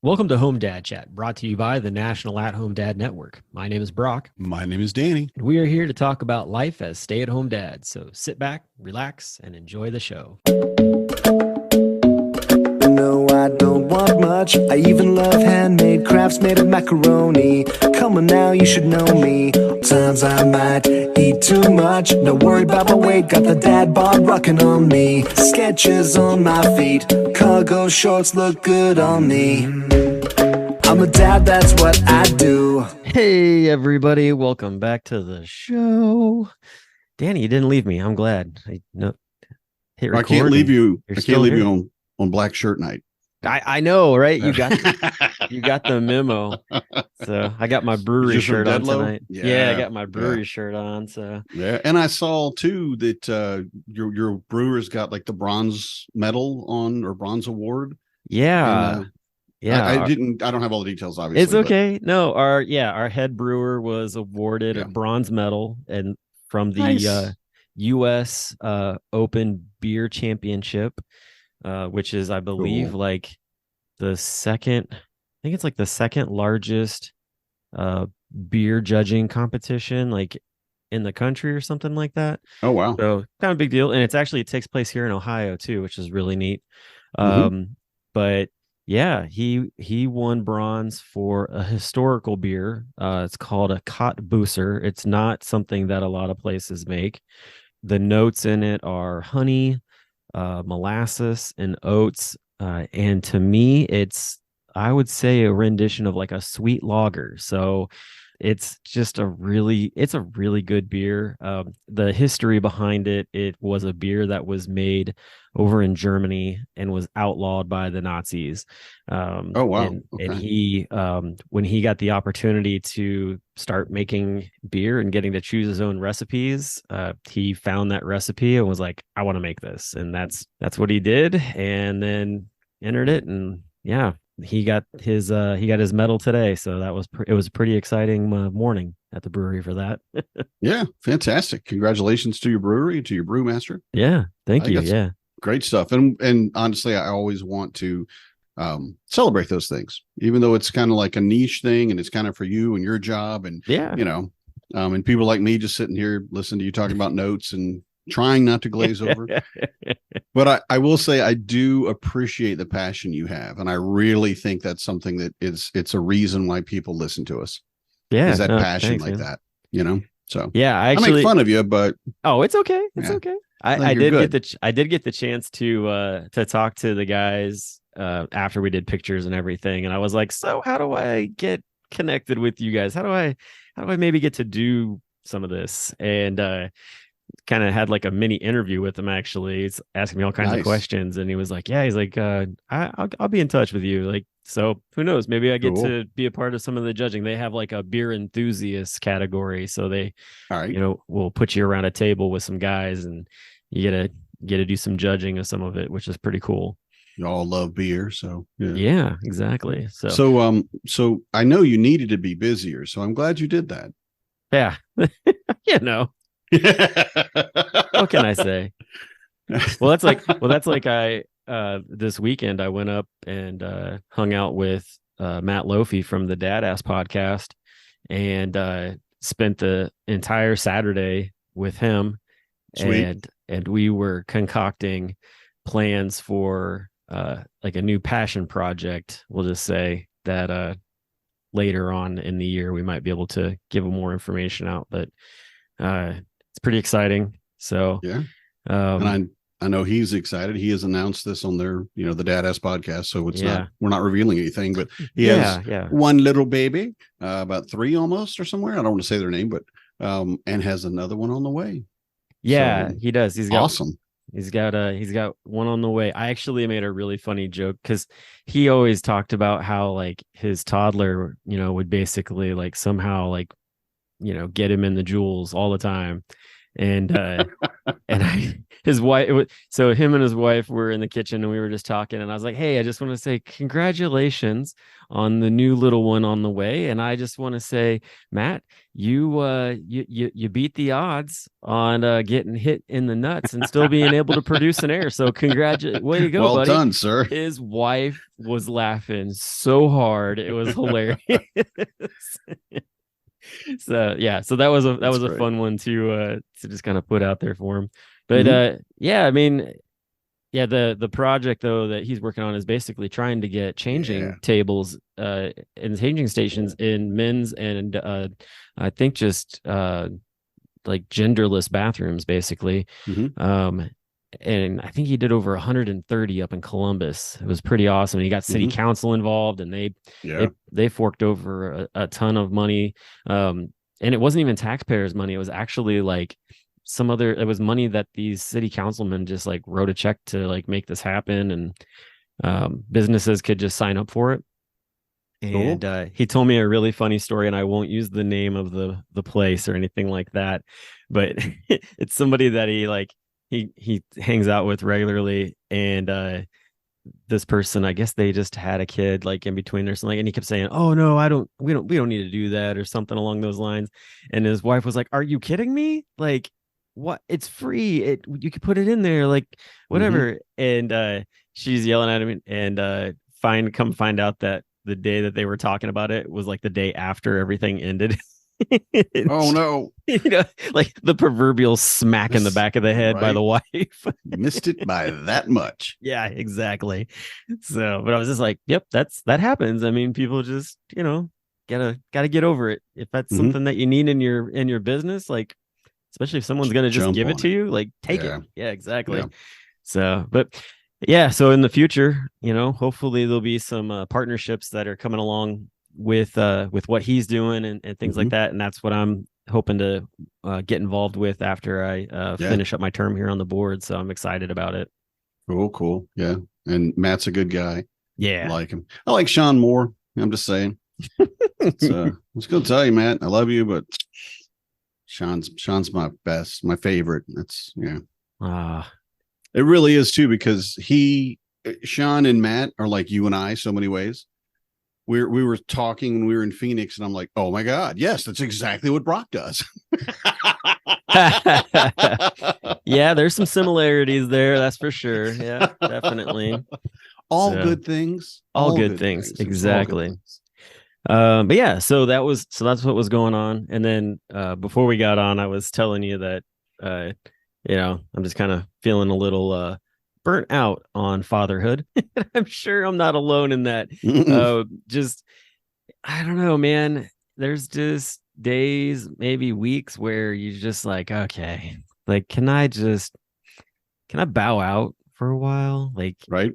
Welcome to Home Dad Chat, brought to you by the National At Home Dad Network. My name is Brock, My name is Danny. and we are here to talk about life as stay at home dads. So sit back, relax, and enjoy the show. No, I don't want much. I even love handmade crafts made of macaroni. Come on now, you should know me. Times I might eat too much. No worry about my weight, got the dad bod rocking on me. Sketches on my feet, cargo shorts look good on me. I'm a dad, that's what I do. Hey, everybody, welcome back to the show. Danny, you didn't leave me. I'm glad. Hit record. I can't leave you. You're I still can't leave here. you on Black Shirt Night. I know, right? You got the memo. So I got my brewery Just from shirt on Deadlow? tonight. Yeah, I got my brewery shirt on. So Yeah, and I saw too that your brewer's got like the bronze medal on or bronze award. yeah. And, Yeah, I don't have all the details, obviously. it's okay. No, our head brewer was awarded Yeah. a bronze medal and from the Nice. U.S. Open Beer Championship, which is, I believe, Cool. like the second. I think it's like the second largest uh, beer judging competition, like in the country or something like that. Oh wow. So kind of big deal, and it takes place here in Ohio too, which is really neat. Hmm. But yeah, he won bronze for a historical beer. It's called a Kott Booser. It's not something that a lot of places make. The notes in it are honey, molasses, and oats. And to me, I would say a rendition of like a sweet lager. So it's a really good beer. The history behind it, it was a beer that was made over in Germany and was outlawed by the Nazis. Oh wow. And Okay. he, when he got the opportunity to start making beer and getting to choose his own recipes, he found that recipe and was like, I want to make this. And that's what he did. And then entered it. And yeah, he got his medal today, so it was a pretty exciting morning at the brewery for that. Yeah, fantastic. Congratulations to your brewery, to your brewmaster. Yeah, I thank think you. that's Yeah, great stuff. And honestly, I always want to celebrate those things, even though it's kind of like a niche thing and it's kind of for you and your job. And, yeah. you know, and people like me just sitting here listening to you talking about notes and trying not to glaze over. But I will say I do appreciate the passion you have. And I really think that's something that it's a reason why people listen to us Yeah, is that no, passion thanks, like man. that, you know? So Yeah, I make fun of you, but oh, it's okay. It's yeah, okay. I think I you're did get good. I did get the chance to talk to the guys after we did pictures and everything, and I was like, so how do I get connected with you guys? How do I maybe get to do some of this? And kind of had like a mini interview with him, actually. It's asking me all kinds of Nice. questions, and he was like, yeah, he's like, I'll be in touch with you, like, so who knows, maybe I get Cool. to be a part of some of the judging. They have like a beer enthusiast category, so they, All right. will put you around a table with some guys and you get to do some judging of some of it, which is pretty cool. You all love beer, so yeah. Yeah, exactly. So So I know you needed to be busier, so I'm glad you did that. yeah, you know, what can I say? That's like I this weekend I went up and hung out with Matt Lofi from the Dad Ass podcast and spent the entire Saturday with him, Sweet. and we were concocting plans for like a new passion project, we'll just say, that later on in the year we might be able to give more information out, but it's pretty exciting. So Yeah. um And I know he's excited. He has announced this on their, the Dad Ass podcast. So it's not, yeah, we're not revealing anything, but he has yeah. one little baby, about three almost or somewhere. I don't want to say their name, but, and has another one on the way. So Yeah, he does. awesome. He's got one on the way. I actually made a really funny joke because he always talked about how like his toddler, would basically like somehow like, get him in the jewels all the time. And and his wife. So him and his wife were in the kitchen and we were just talking. And I was like, "Hey, I just want to say congratulations on the new little one on the way." And I just want to say, Matt, you beat the odds on getting hit in the nuts and still being able to produce an heir. So congratulations, way to go, Well buddy. done, sir. His wife was laughing so hard, it was hilarious. So yeah, so that was a fun one to just kind of put out there for him. But yeah, I mean, yeah, the project though that he's working on is basically trying to get changing tables and changing stations in men's and I think just like genderless bathrooms basically. And I think he did over 130 up in Columbus. It was pretty awesome. And he got city council involved, and they forked over a ton of money. And it wasn't even taxpayers' money. It was actually like it was money that these city councilmen just like wrote a check to like make this happen, and businesses could just sign up for it. And he told me a really funny story, and I won't use the name of the place or anything like that, but it's somebody that he hangs out with regularly, and this person, I guess they just had a kid like in between or something, and he kept saying, "Oh no, we don't need to do that," or something along those lines. And his wife was like, "Are you kidding me? Like, what? It's free. You could put it in there, like whatever." And she's yelling at him, and come find out that the day that they were talking about it was like the day after everything ended. Oh no. Like the proverbial smack in the back of the head by the wife. Missed it by that much. Yeah, exactly. So, but I was just like, yep, that happens. I mean, people just, gotta get over it. If that's something that you need in your business, like, especially if someone's gonna just give it to you, like take it. Yeah, exactly. Yeah. So, but yeah, so in the future, hopefully there'll be some partnerships that are coming along with what he's doing and things like that. And that's what I'm hoping to get involved with after I finish up my term here on the board. So I'm excited about it. Cool. Yeah. And Matt's a good guy. Yeah. I like him. I like Sean more. I'm just saying. So I was going to tell you, Matt, I love you, but Sean's my my favorite. That's it really is too, because Sean and Matt are like you and I so many ways. We were talking when we were in Phoenix, and I'm like, oh my God, yes, that's exactly what Brock does. Yeah, there's some similarities there, that's for sure. Yeah, definitely. All good things. All good things. Exactly. Good things. But yeah, so that's what was going on. And then before we got on, I was telling you that I'm just kind of feeling a little burnt out on fatherhood. I'm sure I'm not alone in that. Just, I don't know, man. There's just days, maybe weeks where you're just like, okay, like, can I bow out for a while? Like, right.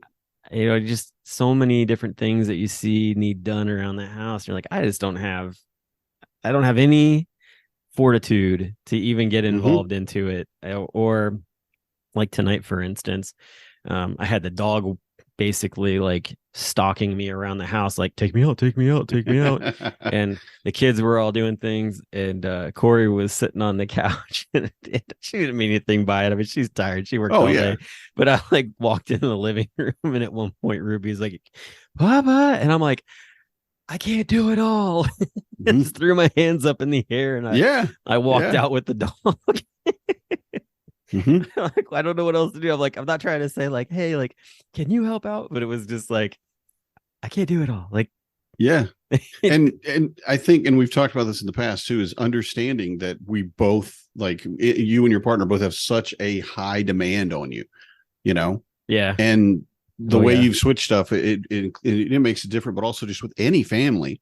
Just so many different things that you see need done around the house. You're like, I don't have any fortitude to even get involved into it. Or like tonight, for instance, I had the dog basically like stalking me around the house, like, take me out. And the kids were all doing things, and Corey was sitting on the couch, and she didn't mean anything by it. I mean, she's tired. She worked all day. But I like walked into the living room, and at one point Ruby's like, Papa, and I'm like, I can't do it all. Just threw my hands up in the air, and I walked out with the dog. Like, I don't know what else to do. I'm like, I'm not trying to say like, hey, like, can you help out? But it was just like, I can't do it all. Like, yeah. and I think, and we've talked about this in the past too, is understanding that we both, like, you and your partner both have such a high demand on you, Yeah. And the way you've switched stuff, it makes it different, but also just with any family,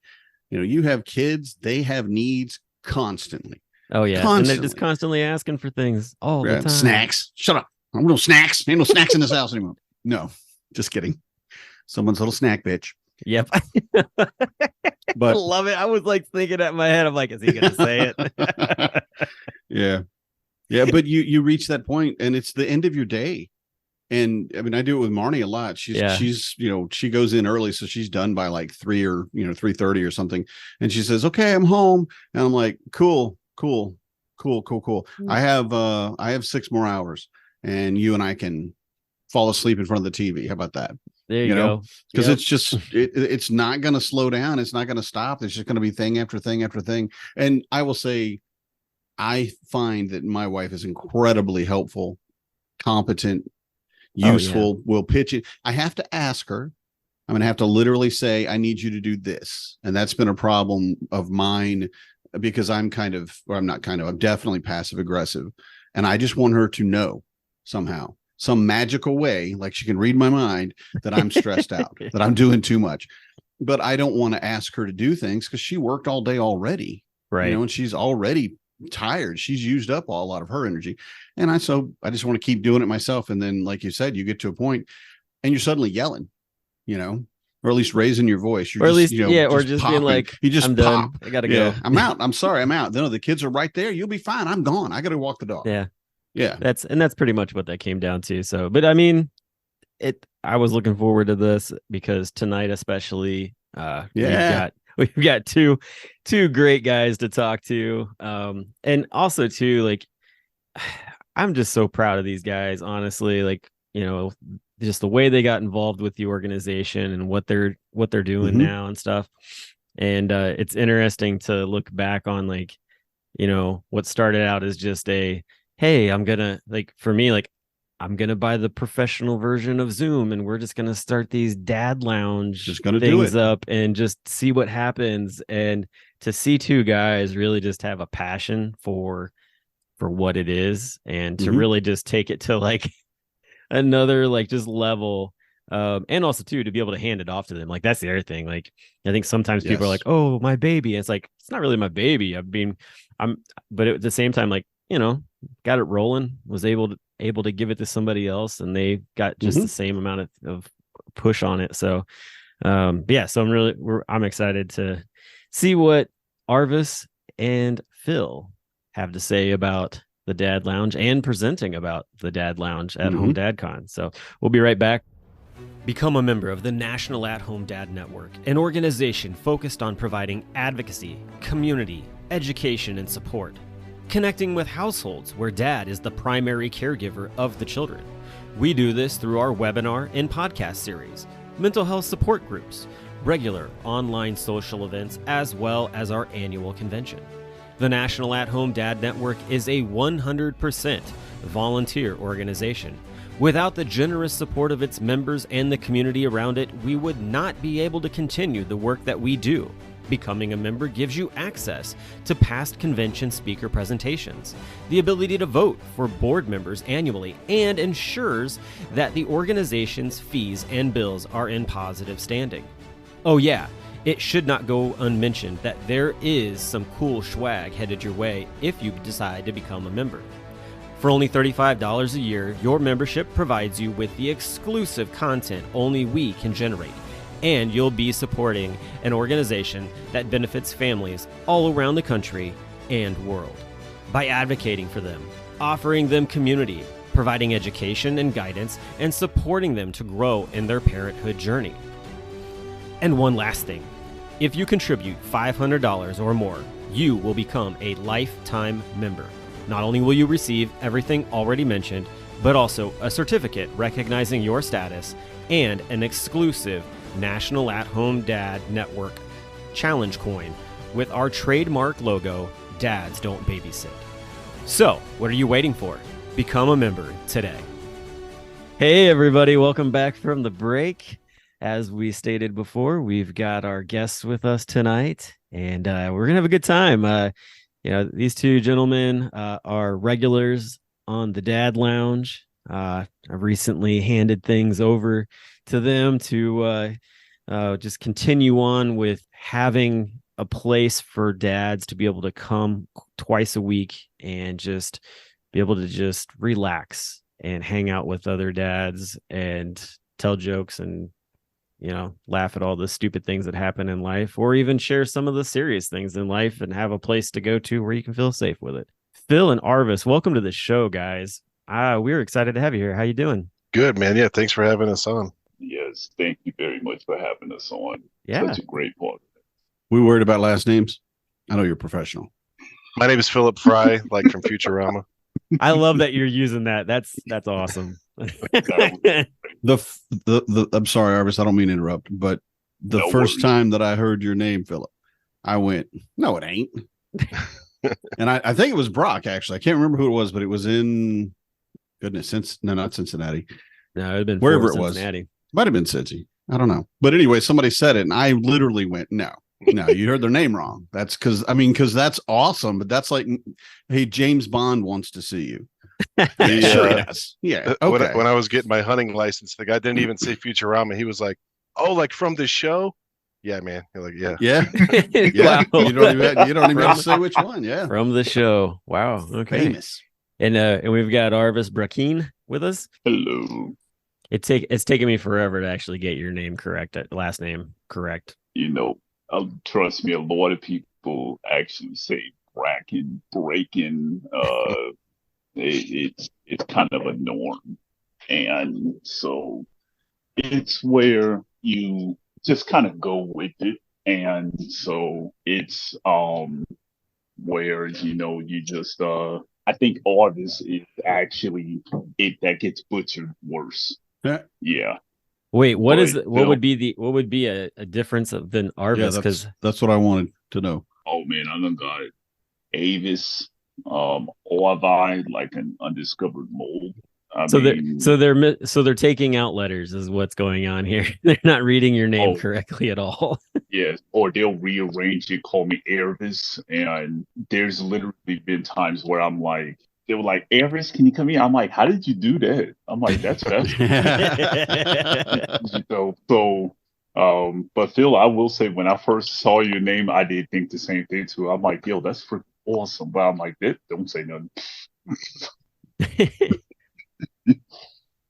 you have kids, they have needs constantly. Oh yeah, constantly. And they're just constantly asking for things all the time. Snacks. Shut up. I'm no snacks. Ain't no snacks in this house anymore. No, just kidding. Someone's little snack bitch. Yep. But I love it. I was like thinking at my head, I'm like, is he gonna say it? Yeah. But you reach that point, and it's the end of your day. And I mean, I do it with Marnie a lot. She's she goes in early, so she's done by like 3 or 3:30 or something. And she says, okay, I'm home. And I'm like, cool. I have 6 more hours. and you and I can fall asleep in front of the TV. How about that? There you go. Because it's just it's not going to slow down. It's not going to stop. It's just going to be thing after thing after thing. And I will say, I find that my wife is incredibly helpful, competent, useful, will pitch it. I have to ask her. I'm going to have to literally say, I need you to do this. And that's been a problem of mine because I'm I'm definitely passive aggressive. And I just want her to know somehow, some magical way, like she can read my mind, that I'm stressed out, that I'm doing too much. But I don't want to ask her to do things because she worked all day already. Right. And she's already tired. She's used up a lot of her energy. And I just want to keep doing it myself. And then, like you said, you get to a point and you're suddenly yelling, or at least raising your voice. You're or at least, or just popping. being like, you just I'm pop. done. I got to go. I'm out. I'm sorry. I'm out. No, the kids are right there. You'll be fine. I'm gone. I got to walk the dog. Yeah. Yeah. That's pretty much what that came down to. So, but I mean, I was looking forward to this because tonight, especially, we've got two great guys to talk to. And also too, like, I'm just so proud of these guys, honestly, like, just the way they got involved with the organization and what they're doing now and stuff. And it's interesting to look back on, like, what started out as just hey, I'm gonna, like, for me, like, I'm gonna buy the professional version of Zoom and we're just gonna start these dad lounge things up and just see what happens. And to see two guys really just have a passion for what it is and to really just take it to like another, like, just level, and also too to be able to hand it off to them. Like, that's the other thing. Like, I think sometimes people are like, oh, my baby, and it's like, it's not really my baby. But at the same time, like, got it rolling, was able to give it to somebody else, and they got just the same amount of push on it. So so I'm excited to see what Arvis and Phil have to say about the Dad Lounge and presenting about the Dad Lounge at Home DadCon. So we'll be right back. Become a member of the National At Home Dad Network, an organization focused on providing advocacy, community, education, and support, connecting with households where dad is the primary caregiver of the children. We do this through our webinar and podcast series, mental health support groups, regular online social events, as well as our annual convention. The National At Home Dad Network is a 100% volunteer organization. Without the generous support of its members and the community around it, we would not be able to continue the work that we do. Becoming a member gives you access to past convention speaker presentations, the ability to vote for board members annually, and ensures that the organization's fees and bills are in positive standing. Oh yeah, it should not go unmentioned that there is some cool swag headed your way if you decide to become a member. For only $35 a year, your membership provides you with the exclusive content only we can generate, and you'll be supporting an organization that benefits families all around the country and world. By advocating for them, offering them community, providing education and guidance, and supporting them to grow in their parenthood journey. And one last thing. If you contribute $500 or more, you will become a lifetime member. Not only will you receive everything already mentioned, but also a certificate recognizing your status and an exclusive National At Home Dad Network challenge coin with our trademark logo, Dads Don't Babysit. So, what are you waiting for? Become a member today. Hey everybody, welcome back from the break. As we stated before, we've got our guests with us tonight, and we're gonna have a good time. These two gentlemen are regulars on the Dad Lounge. I've recently handed things over to them to just continue on with having a place for dads to be able to come twice a week and just be able to just relax and hang out with other dads and tell jokes and laugh at all the stupid things that happen in life, or even share some of the serious things in life and have a place to go to where you can feel safe with it. Phil and Arvis, welcome to the show, guys. We're excited to have you here. How you doing? Good, man. Yeah, thanks for having us on. Yes, thank you very much for having us on. Yeah. Such a great part. We worried about last names? I know you're professional. My name is Phillip Fry, like from Futurama. I love that you're using that. That's awesome. That The I'm sorry, Arvis, I don't mean to interrupt, but the no first worries. time that I heard your name, Phillip, I went, no, it ain't. And I think it was Brock, actually. I can't remember who it was, but it was in not Cincinnati. No, it'd been Wherever for it was. Cincinnati. Might have been Cincy. I don't know. But anyway, somebody said it, and I literally went, no, you heard their name wrong. That's because that's awesome. But that's like, hey, James Bond wants to see you. Yeah, sure he does. Yeah. Okay. When I was getting my hunting license, the guy didn't even say Futurama. He was like, "Oh, like from the show." Yeah, man. You're like, yeah. Yeah. Yeah. Wow. You don't even have to say which one. Yeah. From the show. Wow. Okay. Famous. And we've got Arvis Brackeen with us. Hello. It's taken me forever to actually get your name correct, last name correct. You know, trust me, a lot of people actually say Brackeen, breaking. It's kind of a norm, and so it's where you just kind of go with it, and so it's where you just I think Arvis is actually it that gets butchered worse. Yeah. Wait, what Phil, would be a difference than Arvis? Because that's what I wanted to know. oh man, I done got Avis, Orvi, like an undiscovered mold. they're taking out letters is what's going on here. They're not reading your name Oh. correctly at all. Yes, or they'll rearrange it, call me Arvis, and there's literally been times where I'm like, they were like, Arvis, can you come here? I'm like, how did you do that? I'm like, that's but Phil, I will say when I first saw your name, I did think the same thing too. I'm like, yo, that's freaking awesome. But I'm like, don't say nothing.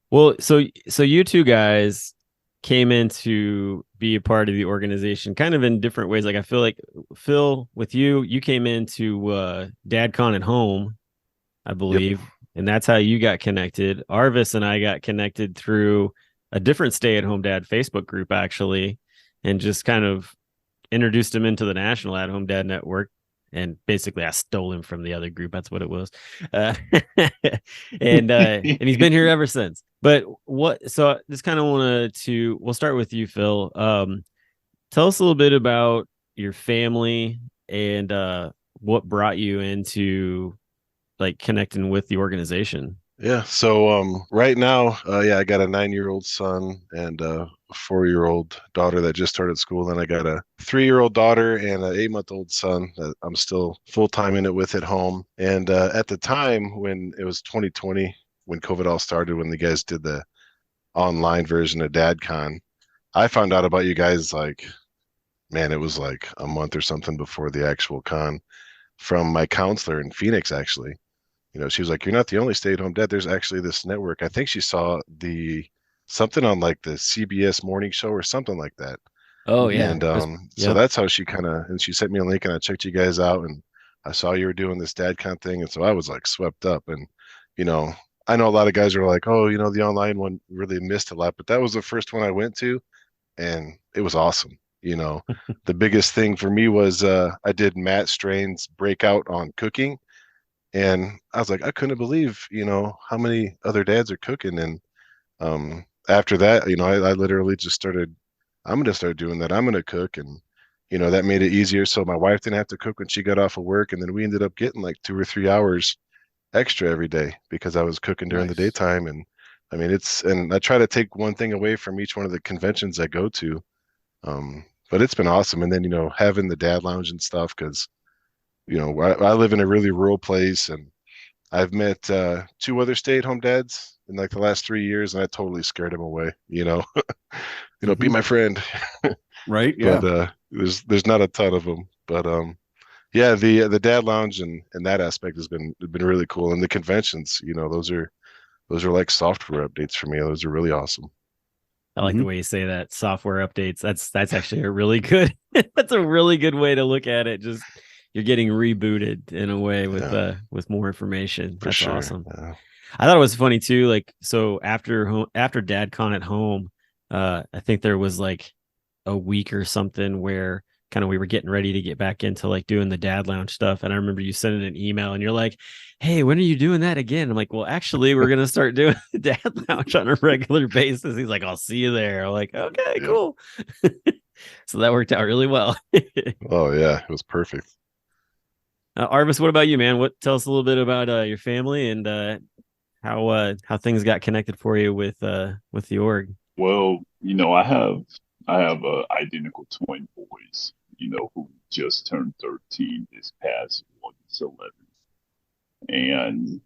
Well, so you two guys came in to be a part of the organization kind of in different ways. Like I feel like Phil, with you came into DadCon at home, I believe, and that's how you got connected. Arvis and I got connected through a different stay-at-home dad Facebook group, actually, and just kind of introduced him into the National At-Home Dad Network. And basically, I stole him from the other group. That's what it was, and he's been here ever since. But so I just kind of we'll start with you, Phil. Tell us a little bit about your family and what brought you into like connecting with the organization. Yeah. So right now, I got a 9-year-old son and a 4-year-old daughter that just started school. Then I got a 3-year-old daughter and an 8-month-old son that I'm still full-time in it with at home. And at the time when it was 2020, when COVID all started, when the guys did the online version of DadCon, I found out about you guys like, man, it was like a month or something before the actual con from my counselor in Phoenix, actually. She was like, you're not the only stay-at-home dad. There's actually this network. I think she saw something on like the CBS morning show or something like that. Oh yeah. And so that's how she and she sent me a link and I checked you guys out and I saw you were doing this DadCon thing. And so I was like swept up. And, I know a lot of guys are like, oh, the online one really missed a lot, but that was the first one I went to and it was awesome. The biggest thing for me was I did Matt Strain's breakout on cooking. And I was like, I couldn't believe, how many other dads are cooking. And after that, I literally just started, I'm going to start doing that. I'm going to cook. And, that made it easier. So my wife didn't have to cook when she got off of work. And then we ended up getting like 2 or 3 hours extra every day because I was cooking during the daytime. And I mean, and I try to take one thing away from each one of the conventions I go to. But it's been awesome. And then, having the dad lounge and stuff, because I live in a really rural place and I've met 2 other stay-at-home dads in like the last 3 years and I totally scared them away, be my friend. Right. Yeah. But there's not a ton of them, but the dad lounge and that aspect has been really cool. And the conventions, those are like software updates for me. Those are really awesome. I like the way you say that, software updates. That's actually a really good that's a really good way to look at it. Just you're getting rebooted in a way with more information. That's awesome. Yeah. I thought it was funny too. Like, so after DadCon at home, I think there was like a week or something where kind of we were getting ready to get back into like doing the dad lounge stuff. And I remember you sending an email and you're like, hey, when are you doing that again? I'm like, well, actually, we're gonna start doing the dad lounge on a regular basis. He's like, I'll see you there. I'm like, okay, Yeah. cool. So that worked out really well. Oh yeah, it was perfect. Arvis, what about you, man? What tell us a little bit about your family and how things got connected for you with the org. Well, I have identical twin boys, who just turned 13 this past August 11th. And,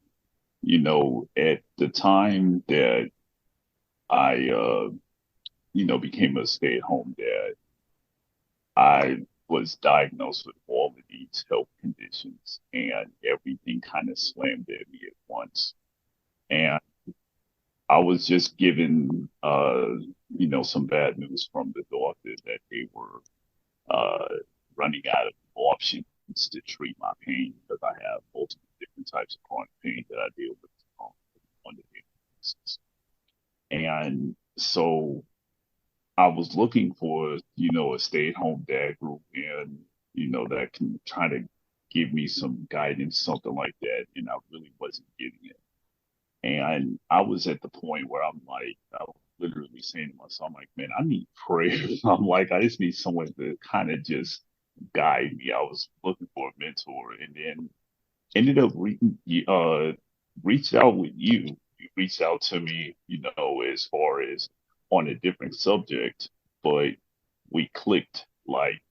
at the time that I became a stay-at-home dad, I was diagnosed with all of these health conditions and everything kind of slammed at me at once. And I was just given, some bad news from the doctor that they were running out of options to treat my pain because I have multiple different types of chronic pain that I deal with on the daily basis. And so I was looking for, a stay-at-home dad group and, that can try to give me some guidance, something like that. And I really wasn't getting it. And I was at the point where I'm like, I was literally saying to myself, I'm like, man, I need prayer. I'm like, I just need someone to kind of just guide me. I was looking for a mentor and then ended up reached out with you. You reached out to me, as far as on a different subject, but we clicked like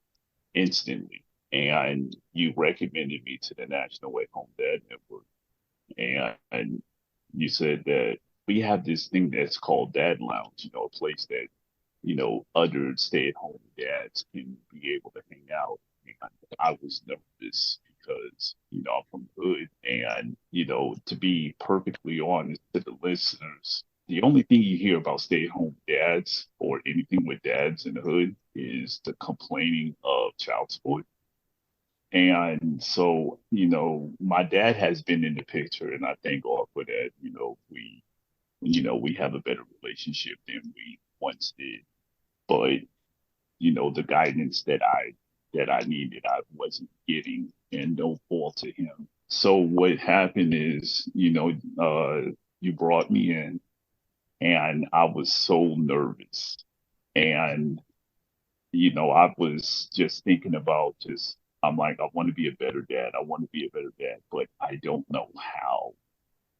instantly. And you recommended me to the National Way Home Dad Network. And you said that we have this thing that's called Dad Lounge, a place that, other stay-at-home dads can be able to hang out. And I was nervous because, I'm from the hood. And, to be perfectly honest to the listeners, the only thing you hear about stay-at-home dads or anything with dads in the hood is the complaining of child support. And so, my dad has been in the picture, and I thank God for that. We have a better relationship than we once did. But, the guidance that I needed, I wasn't getting, and no fault to him. So what happened is, you brought me in, and I was so nervous, and I was just thinking about just, I'm like, I want to be a better dad. I want to be a better dad, but I don't know how.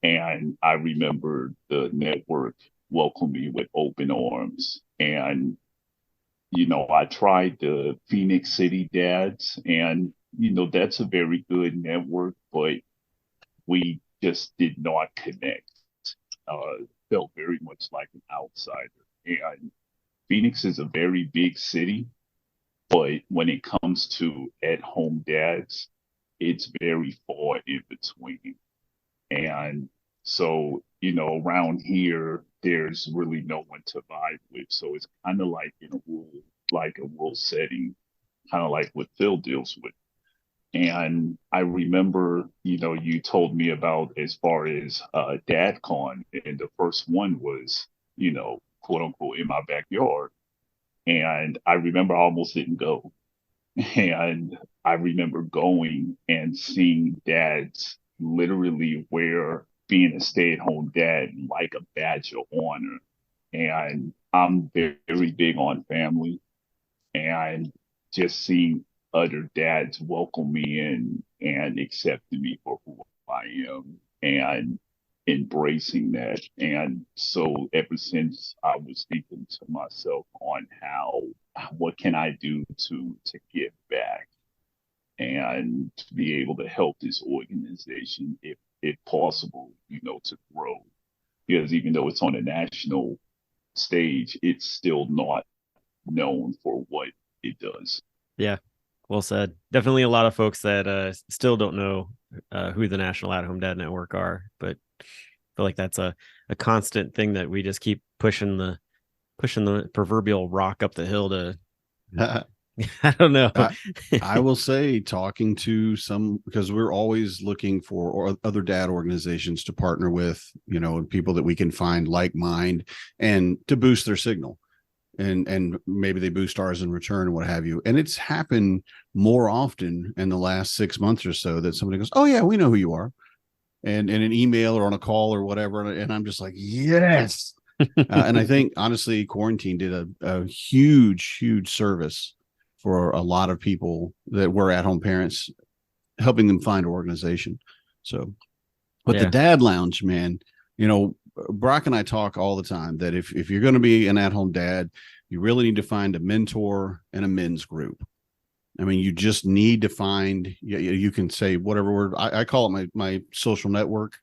And I remember the network welcomed me with open arms. And, I tried the Phoenix City Dads, and, that's a very good network, but we just did not connect. Felt very much like an outsider. And Phoenix is a very big city, but when it comes to at-home dads, it's very far in between. And so, around here, there's really no one to vibe with. So it's kind of like in a rural setting, kind of like what Phil deals with. And I remember, you told me about as far as DadCon, and the first one was, quote unquote, in my backyard. And I remember I almost didn't go. And I remember going and seeing dads literally wear being a stay-at-home dad like a badge of honor. And I'm very, very big on family, and just seeing other dads welcome me in and accepting me for who I am and embracing that. And so ever since, I was thinking to myself on what can I do to give back and to be able to help this organization if possible, to grow. Because even though it's on a national stage, it's still not known for what it does. Yeah, well said. Definitely a lot of folks that still don't know who the National At-Home Dad Network are, but I feel like that's a constant thing that we just keep pushing the proverbial rock up the hill to. I don't know. I will say, talking to some, because we're always looking for other dad organizations to partner with, and people that we can find like mind and to boost their signal. and maybe they boost ours in return and what have you. And it's happened more often in the last 6 months or so that somebody goes, "Oh yeah, we know who you are," and in an email or on a call or whatever, and I'm just like, yes. And I think honestly, quarantine did a huge service for a lot of people that were at home parents, helping them find an organization. So, but the dad lounge, man, Brock and I talk all the time that if you're going to be an at home dad, you really need to find a mentor and a men's group. I mean, you just need to find, you can say whatever word, I call it my social network,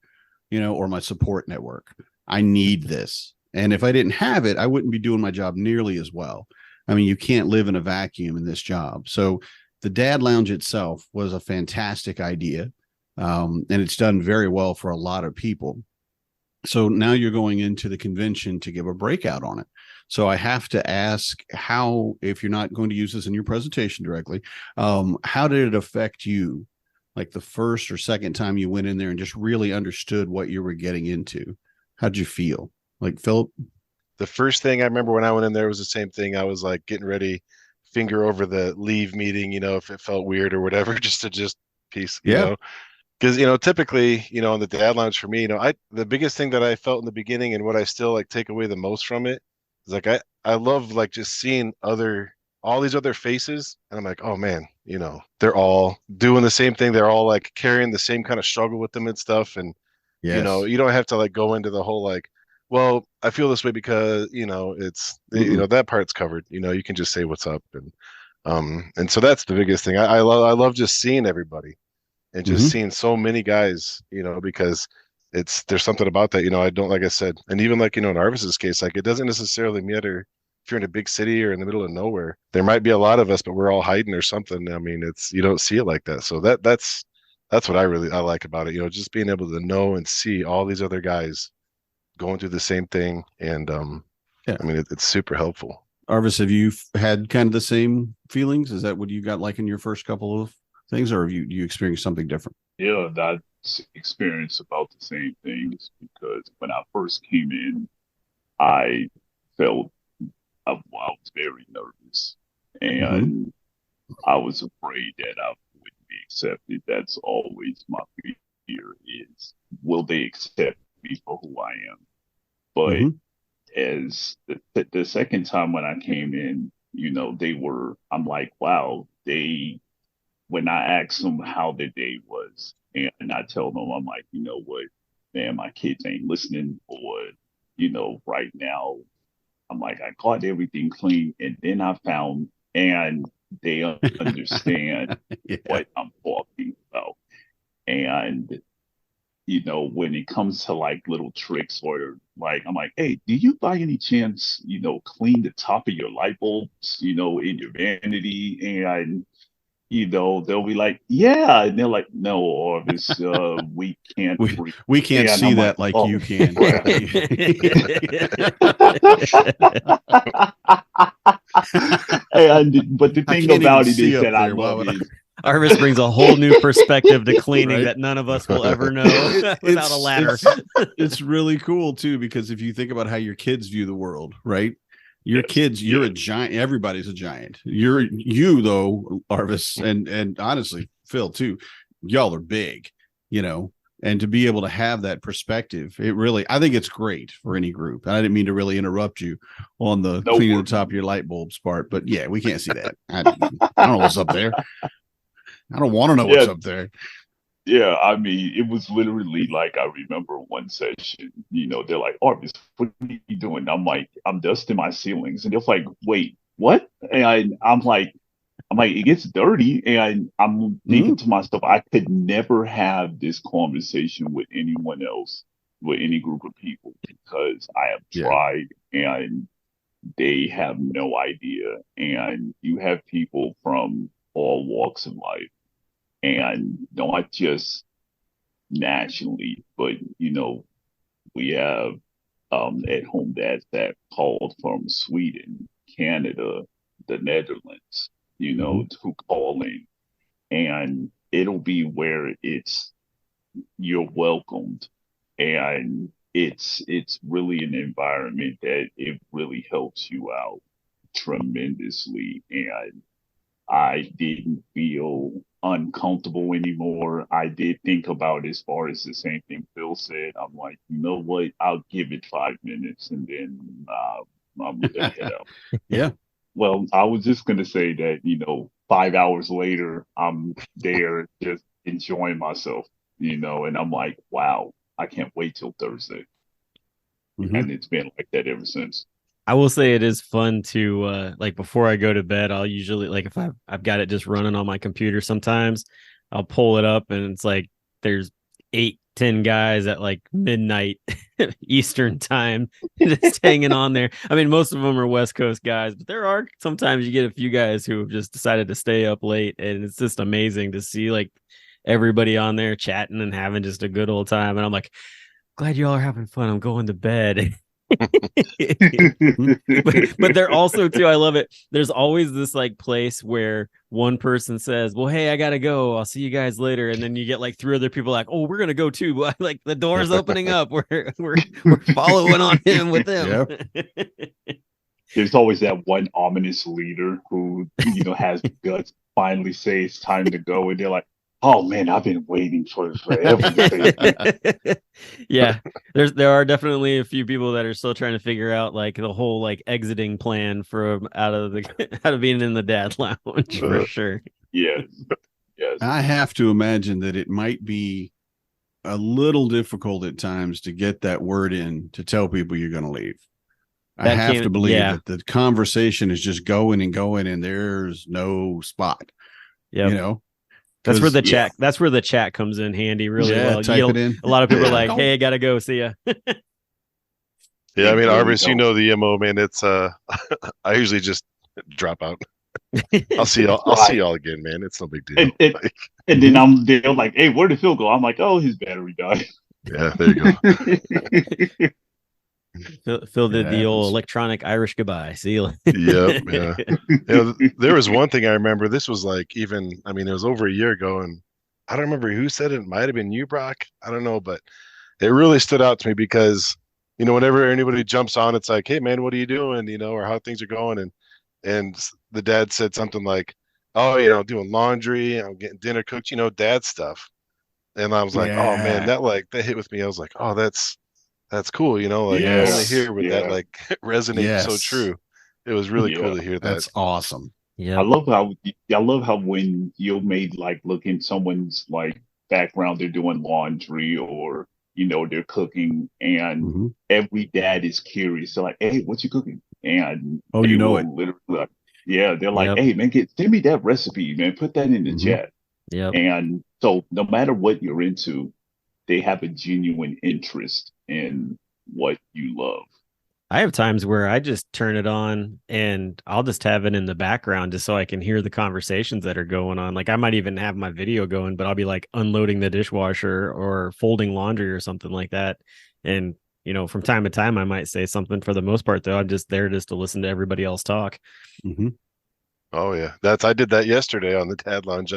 or my support network. I need this. And if I didn't have it, I wouldn't be doing my job nearly as well. I mean, you can't live in a vacuum in this job. So the Dad Lounge itself was a fantastic idea. And it's done very well for a lot of people. So now you're going into the convention to give a breakout on it. So I have to ask how, if you're not going to use this in your presentation directly, how did it affect you? Like the first or second time you went in there and just really understood what you were getting into. How'd you feel? Like Phillip? The first thing I remember when I went in there was the same thing. I was like getting ready, finger over the leave meeting, if it felt weird or whatever, just peace, because typically, in the dad lounge for me, the biggest thing that I felt in the beginning and what I still like take away the most from it is like I love like just seeing all these other faces, and I'm like, oh man, they're all doing the same thing. They're all like carrying the same kind of struggle with them and stuff, and Yes. you don't have to like go into the whole like, well, I feel this way because it's that part's covered. You can just say what's up, and so that's the biggest thing. I love just seeing everybody and just Mm-hmm. seeing so many guys, because there's something about that, I don't, like I said, and even like, in Arvis's case, like it doesn't necessarily matter if you're in a big city or in the middle of nowhere. There might be a lot of us, but we're all hiding or something. I mean, you don't see it like that. So that's what I like about it, just being able to know and see all these other guys going through the same thing. And Yeah. I mean, it's super helpful. Arvis, have you had kind of the same feelings? Is that what you got like in your first couple of things, or have you experienced something different? Yeah, that's experienced about the same things because when I first came in, I felt I was very nervous Mm-hmm. and I was afraid that I wouldn't be accepted. That's always my fear is, will they accept me for who I am? But Mm-hmm. as the second time when I came in, I'm like, wow, when I asked them how their day was, and I tell them, I'm like, you know what, man, my kids ain't listening, or, right now, I'm like, I caught everything clean, and then I found, and they understand Yeah. what I'm talking about. And when it comes to like little tricks or like, I'm like, hey, do you by any chance, clean the top of your light bulbs, in your vanity? And, they'll be like, yeah. And they're like, no, Orvis, we can't we read. we can't And see I'm like, that like oh, you can. crap. But the I thing can't even about it see is up that I there. Why love would I? is, Arvis brings a whole new perspective to cleaning Right? that none of us will ever know without a ladder. It's really cool too, because if you think about how your kids view the world, right? Your yes, kids, you're a yes. giant. Everybody's a giant. You though, Arvis, and honestly, Phil too. Y'all are big, you know. And to be able to have that perspective, I think it's great for any group. And I didn't mean to really interrupt you on the No cleaning the worries. top of your light bulbs part, but yeah, we can't see that. I don't know what's up there. I don't want to know what's Yeah, up there. yeah, I mean, it was literally like I remember one session, they're like, Arvis, what are you doing? I'm like, I'm dusting my ceilings. And they're like, wait, what? And I'm like, it gets dirty. And I'm thinking Mm-hmm. to myself, I could never have this conversation with anyone else, with any group of people, because I have Yeah. tried and they have no idea. And you have people from all walks of life and not just nationally, but we have at home dads that called from Sweden, Canada, the Netherlands, Mm-hmm. who call in, and it'll be where it's you're welcomed, and it's really an environment that it really helps you out. tremendously, and I didn't feel uncomfortable anymore. I did think about as far as the same thing Phil said. I'm like, you know what? I'll give it 5 minutes and then I'm gonna head out. Yeah. Well, I was just gonna say that, 5 hours later, I'm there just enjoying myself, and I'm like, wow, I can't wait till Thursday. Mhm. And it's been like that ever since. I will say it is fun to like before I go to bed, I'll usually like if I've got it just running on my computer sometimes, I'll pull it up and it's like there's 8-10 guys at like midnight Eastern time just hanging on there. I mean, most of them are West Coast guys, but there are sometimes you get a few guys who have just decided to stay up late, and it's just amazing to see like everybody on there chatting and having just a good old time. And I'm like, glad you all are having fun. I'm going to bed. but they're also too, I love it, there's always this like place where one person says, well, hey, I gotta go, I'll see you guys later, and then you get like three other people like, oh, we're gonna go too, like the door's opening up, we're following on him with them. Yep. There's always that one ominous leader who, has guts finally say it's time to go, and they're like, oh man, I've been waiting for forever to say. Yeah, there are definitely a few people that are still trying to figure out like the whole like exiting plan from out of being in the dad lounge for sure. Yes. I have to imagine that it might be a little difficult at times to get that word in to tell people you're going to leave. I have to believe that the conversation is just going and going, and there's no spot. Yeah, that's where the chat. That's where the chat comes in handy, really well. Type it in. A lot of people are like, "Hey, I gotta go. See ya." Yeah, I mean, Arvis, the MO, man. It's I usually just drop out. I'll see y'all again, man. It's no big deal. And then they're like, "Hey, where did Phil go?" I'm like, "Oh, his battery died." Yeah, there you go. Phil did the old electronic Irish goodbye. See you. Yep. Yeah. There was one thing I remember. This was like it was over a year ago, and I don't remember who said it. It might have been you, Brock. I don't know, but it really stood out to me because, whenever anybody jumps on, it's like, hey, man, what are you doing? Or how things are going. And the dad said something like, oh, doing laundry, I'm getting dinner cooked, dad stuff. And I was like, oh man, that hit with me. I was like, oh, that's cool, like yes, only here with that like resonates so true. It was really cool to hear that. That's awesome. Yeah, I love how when you made like look in someone's like background, they're doing laundry or they're cooking, and every dad is curious. They're like, hey, what you cooking? And you know it. Literally, like, they're like, hey man, send me that recipe, man. Put that in the chat. Yeah. And so no matter what you're into, they have a genuine interest in what you love. I have times where I just turn it on and I'll just have it in the background just so I can hear the conversations that are going on. Like I might even have my video going, but I'll be like unloading the dishwasher or folding laundry or something like that. And, from time to time, I might say something. For the most part, though, I'm just there just to listen to everybody else talk. Mm-hmm. Oh, yeah. I did that yesterday on the Dad Lounge.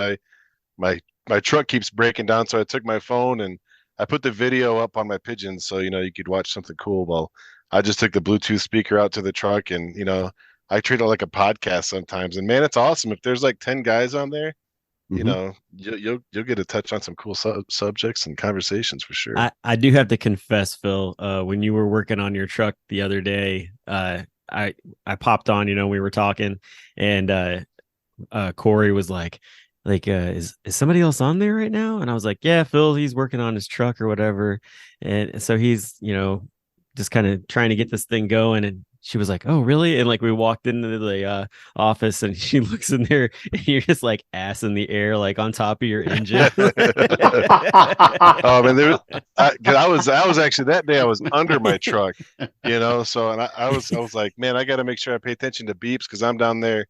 My truck keeps breaking down, so I took my phone and I put the video up on my pigeons so, you could watch something cool. Well, I just took the Bluetooth speaker out to the truck and, I treat it like a podcast sometimes. And man, it's awesome. If there's like 10 guys on there, you'll get a touch on some cool subjects and conversations for sure. I do have to confess, Phil, when you were working on your truck the other day, I popped on, we were talking, and Corey was like, is somebody else on there right now? And I was like, yeah, Phil, he's working on his truck or whatever. And so he's, just kind of trying to get this thing going. And she was like, oh, really? And like we walked into the office and she looks in there and you're just like ass in the air, like on top of your engine. Oh man, I was actually that day I was under my truck, so and I was like, man, I got to make sure I pay attention to beeps because I'm down there,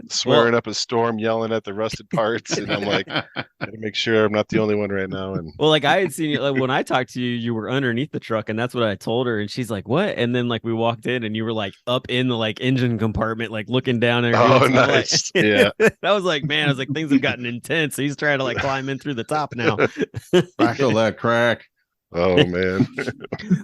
swearing up a storm, yelling at the rusted parts, and I'm like, gotta make sure I'm not the only one right now. And well, like I had seen you, like when I talked to you, you were underneath the truck, and that's what I told her, and she's like, "What?" And then like we walked in, and you were like up in the like engine compartment, like looking down at. Oh, nice! Like, yeah, I was like, man, I was like, things have gotten intense. He's trying to like climb in through the top now. Back to that crack. Oh man.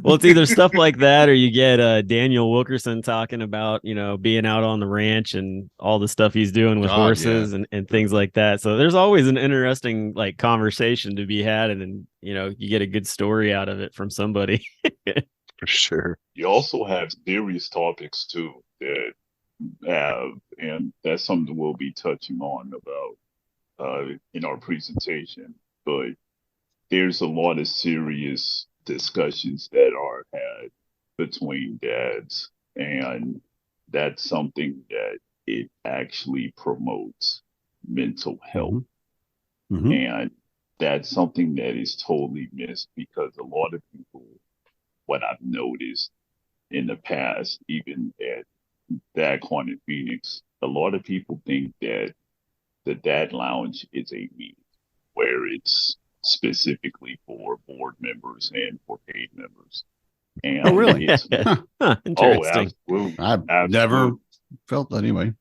Well, it's either stuff like that, or you get Daniel Wilkerson talking about, being out on the ranch and all the stuff he's doing with God, yeah. horses and things like that. So there's always an interesting like conversation to be had, and then you get a good story out of it from somebody. For sure. You also have serious topics too that have, and that's something we'll be touching on about in our presentation. But there's a lot of serious discussions that are had between dads, and that's something that it actually promotes mental health. Mm-hmm. And that's something that is totally missed because a lot of people, what I've noticed in the past, even at Daghorn in Phoenix, a lot of people think that the Dad Lounge is a meeting where it's specifically for board members and for paid members. And Oh, really? It's, Huh, interesting. absolutely. I've Absolutely. never felt that anyway.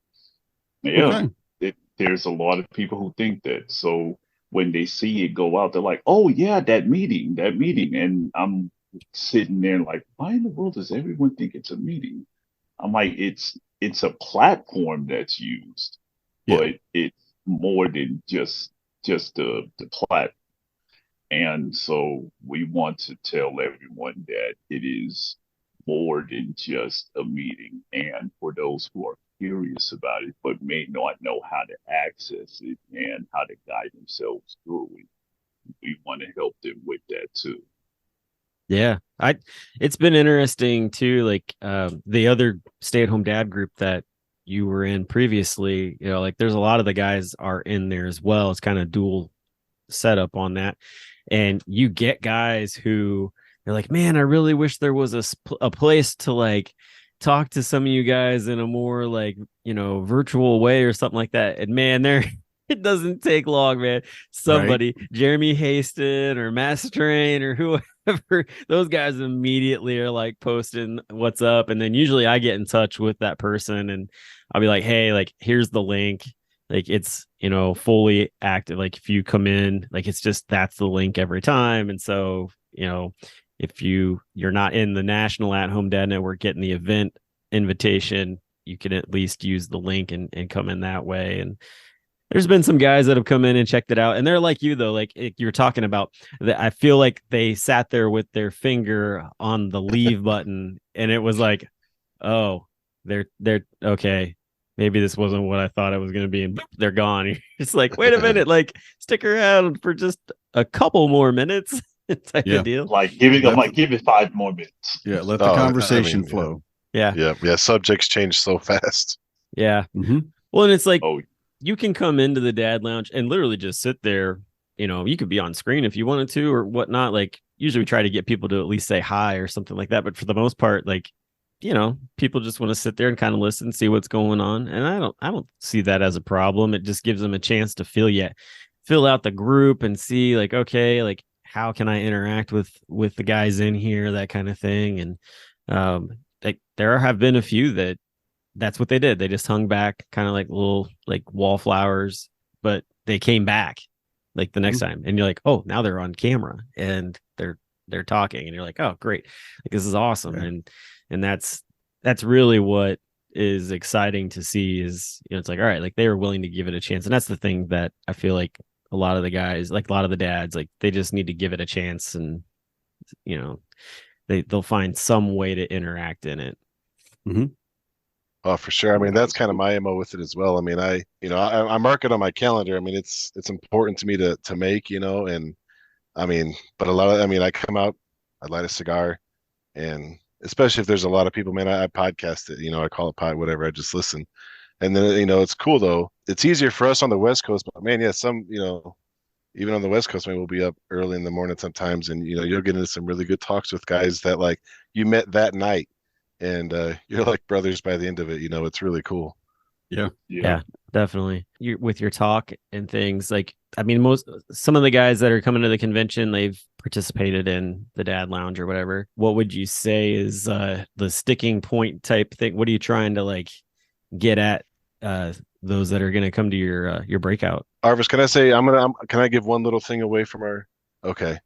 Yeah. Okay. There's a lot of people who think that. So when they see it go out, they're like, oh, yeah, that meeting. And I'm sitting there like, why in the world does everyone think it's a meeting? I'm like, it's a platform that's used, Yeah. but it's more than just the platform. And so we want to tell everyone that it is more than just a meeting. And for those who are curious about it, but may not know how to access it and how to guide themselves through it, we want to help them with that too. Yeah, it's been interesting too, like the other stay-at-home dad group that you were in previously, like there's a lot of the guys are in there as well. It's kind of dual setup on that. And you get guys who they're like, man, I really wish there was a place to like talk to some of you guys in a more like, virtual way or something like that. And man, it doesn't take long, man. Somebody, right? Jeremy Haston or Mastrain or whoever, those guys immediately are like posting what's up. And then usually I get in touch with that person and I'll be like, hey, like, here's the link. Like it's, fully active. Like if you come in, like it's just, that's the link every time. And so, if you're not in the National At-Home Dad Network getting the event invitation, you can at least use the link and come in that way. And there's been some guys that have come in and checked it out. And they're like you though, like you're talking about that. I feel like they sat there with their finger on the leave button and it was like, oh, they're okay. Maybe this wasn't what I thought it was going to be, and boop, they're gone. It's like, wait a minute, like stick around for just a couple more minutes type of deal. Like give it 5 more minutes. Yeah, let the conversation flow. Yeah. Subjects change so fast. Yeah. Mm-hmm. Well, and it's like you can come into the Dad Lounge and literally just sit there. You could be on screen if you wanted to or whatnot. Like usually we try to get people to at least say hi or something like that. But for the most part, like, people just want to sit there and kind of listen, see what's going on. And I don't see that as a problem. It just gives them a chance to fill out the group and see like, okay, like how can I interact with the guys in here, that kind of thing. And like there have been a few that's what they did. They just hung back kind of like little like wallflowers, but they came back like the next time and you're like, oh, now they're on camera and they're talking and you're like, oh, great. Like this is awesome. Yeah. And that's really what is exciting to see is, it's like, all right, like they were willing to give it a chance. And that's the thing that I feel like a lot of the guys, like a lot of the dads, like they just need to give it a chance and, they'll find some way to interact in it. Mm-hmm. Oh, for sure. I mean, that's kind of my MO with it as well. I mean, I mark it on my calendar. I mean, it's important to me to make, and I mean, but I come out, I light a cigar, and especially if there's a lot of people, man, I podcast it, I call it pod, whatever. I just listen. And then, it's cool though. It's easier for us on the West Coast, but man, yeah, even on the West Coast, man, we'll be up early in the morning sometimes. And, you'll get into some really good talks with guys that like you met that night and you're like brothers by the end of it. It's really cool. Yeah, definitely. With your talk and things like, I mean, some of the guys that are coming to the convention, they've participated in the Dad Lounge or whatever. What would you say is the sticking point type thing? What are you trying to like get at those that are going to come to your breakout? Arvis, can I say can I give one little thing away from our? Okay.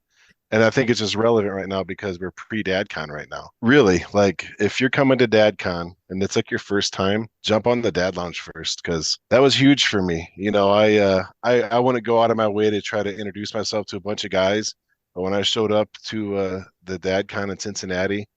And I think it's just relevant right now because we're pre-DadCon right now. Really, like if you're coming to DadCon and it's like your first time, jump on the Dad Lounge first because that was huge for me. You know, I want to go out of my way to try to introduce myself to a bunch of guys. But when I showed up to the DadCon in Cincinnati,